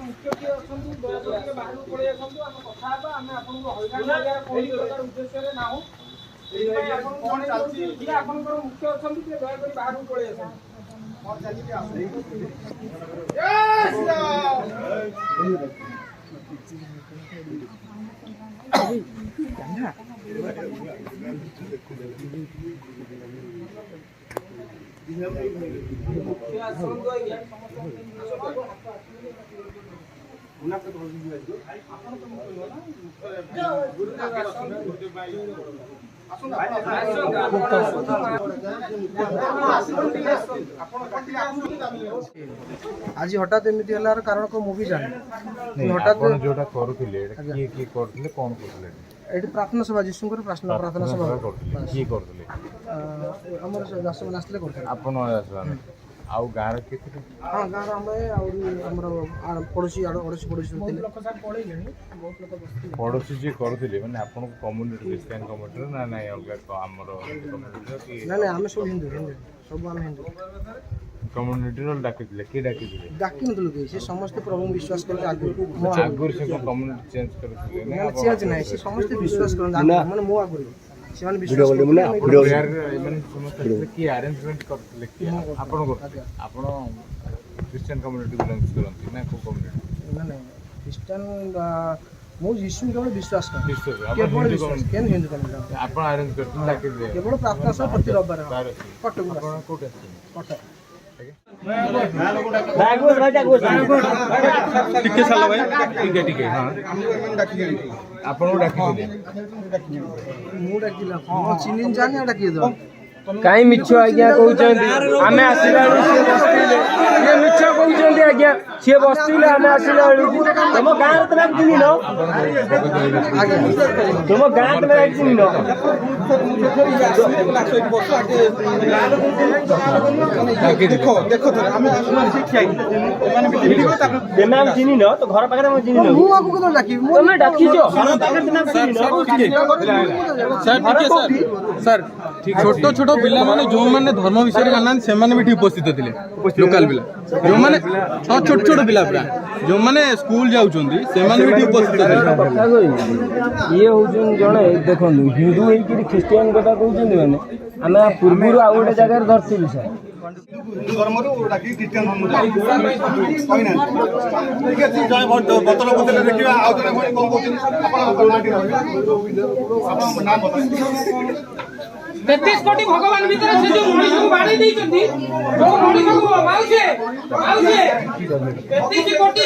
मुख्य किए अच्छा बाहर पड़े कथा आम आपको हईराण उद्देश्य ना हो मुख्य अच्छा दयाकोरी बाहर पड़े आज हठात एमती हलार कारण को मुझे जाने हठात जोटा करूले किए किए करथले कोन करथले एटी प्रार्थना सभा जिसुकर प्रार्थना सभा करथले किए करथले हमर दस मन आसले करथले आपण आसला आउ गार केते हां गार हमरे और हमर पड़ोसी अड़ोसी पड़ोसी होते लोक सब पळैलेनी बहुत लोक बसती पड़ोसी जे करथले माने आपण कम्युनिटी क्रिश्चियन कम्युनिटी ना ना अलगा हमर कम्युनिटी ना ना हम सब हिंदू सब हम हिंदू कम्युनिटी रो डाकिले के डाकिले डाकिन तो लोग से समस्त प्रभु विश्वास करते आगुर से कम्युनिटी चेंज करथले ना चेंज नहीं से समस्त विश्वास करते माने मो आगुर से माने विश्वास करते की अरेंजमेंट करथले की आपण आपण क्रिश्चियन कम्युनिटी बिलोंग करथि ना को कम्युनिटी ना ना क्रिश्चियन मो यीशु केवल विश्वास कर केवल केन हिंदू कम्युनिटी आपण अरेंज करथि डाकिले केवल प्रार्थना सभा प्रति रविवार कटक आपण कोटे कटक टिके साला भाई टिके हां आपण डाकिले मु डाकिला मो चिनिन जाने डाकी दो कहीं मिछ आज्ञा कहते आम आसला ये मिछ कहते आज्ञा सी बसते आम आसला तुम गाँव तुम चिन्ह तुम गाँव तुम चिन्ह चिन्ह न तो घर पाखे चिन्ह तुम डाकिच सर छोट छोट पिला माने जो माने धर्म विषय जाना से माने भी उपस्थित थिले लोकल पिला जो माने छोट छोट पिला पूरा जो माने स्कूल जाउचोंदी से माने भी उपस्थित थिले ये होजन जणे देखन हिंदू है कि क्रिश्चियन कथा कहउचंदी माने आमे पूर्वरु आ गोटे जगह धरथिलु सर हिंदू धर्म रो डाकी क्रिश्चियन धर्म कहिना ठीक अछि जय बतल बतल देखिबा आ जने कोन कहउछन आपण नाम बताइ 33 कोटी भगवान भीतर से जो मनीष को बाड़ी देइछंती जो मनीष को माउसे 33 कोटी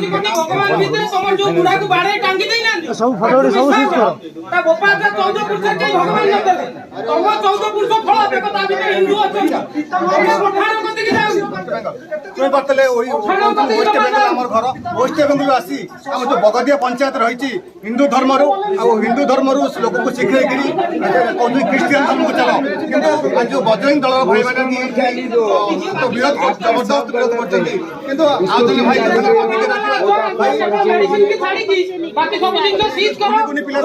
भगवान भीतर समर जो बुढ़ा को बाड़े टांगी देई नांदी सब फोटो सब सीज करो ता गोपाल का 14 पुरुष के भगवान न देले तुम 14 पुरुष फल देखो ता भीतर हिंदू अछन तुम पठाण कते कि जाऊ तुम बतले ओई वेस्ट बेंगल हमर घर वेस्ट बेंगल आसी हम जो बगदिया पंचायत रहिछि हिंदू धर्म रो आ हिंदू धर्म रो लोक को सिखाई करी कोन क्रिश्चियन धर्म को चलो किंतु आज जो बजरंग दल भाई माने तो विरोध जबरदस्त विरोध करछथि किंतु आज भाई बाकी सब दिन सीज करो कुनी पिला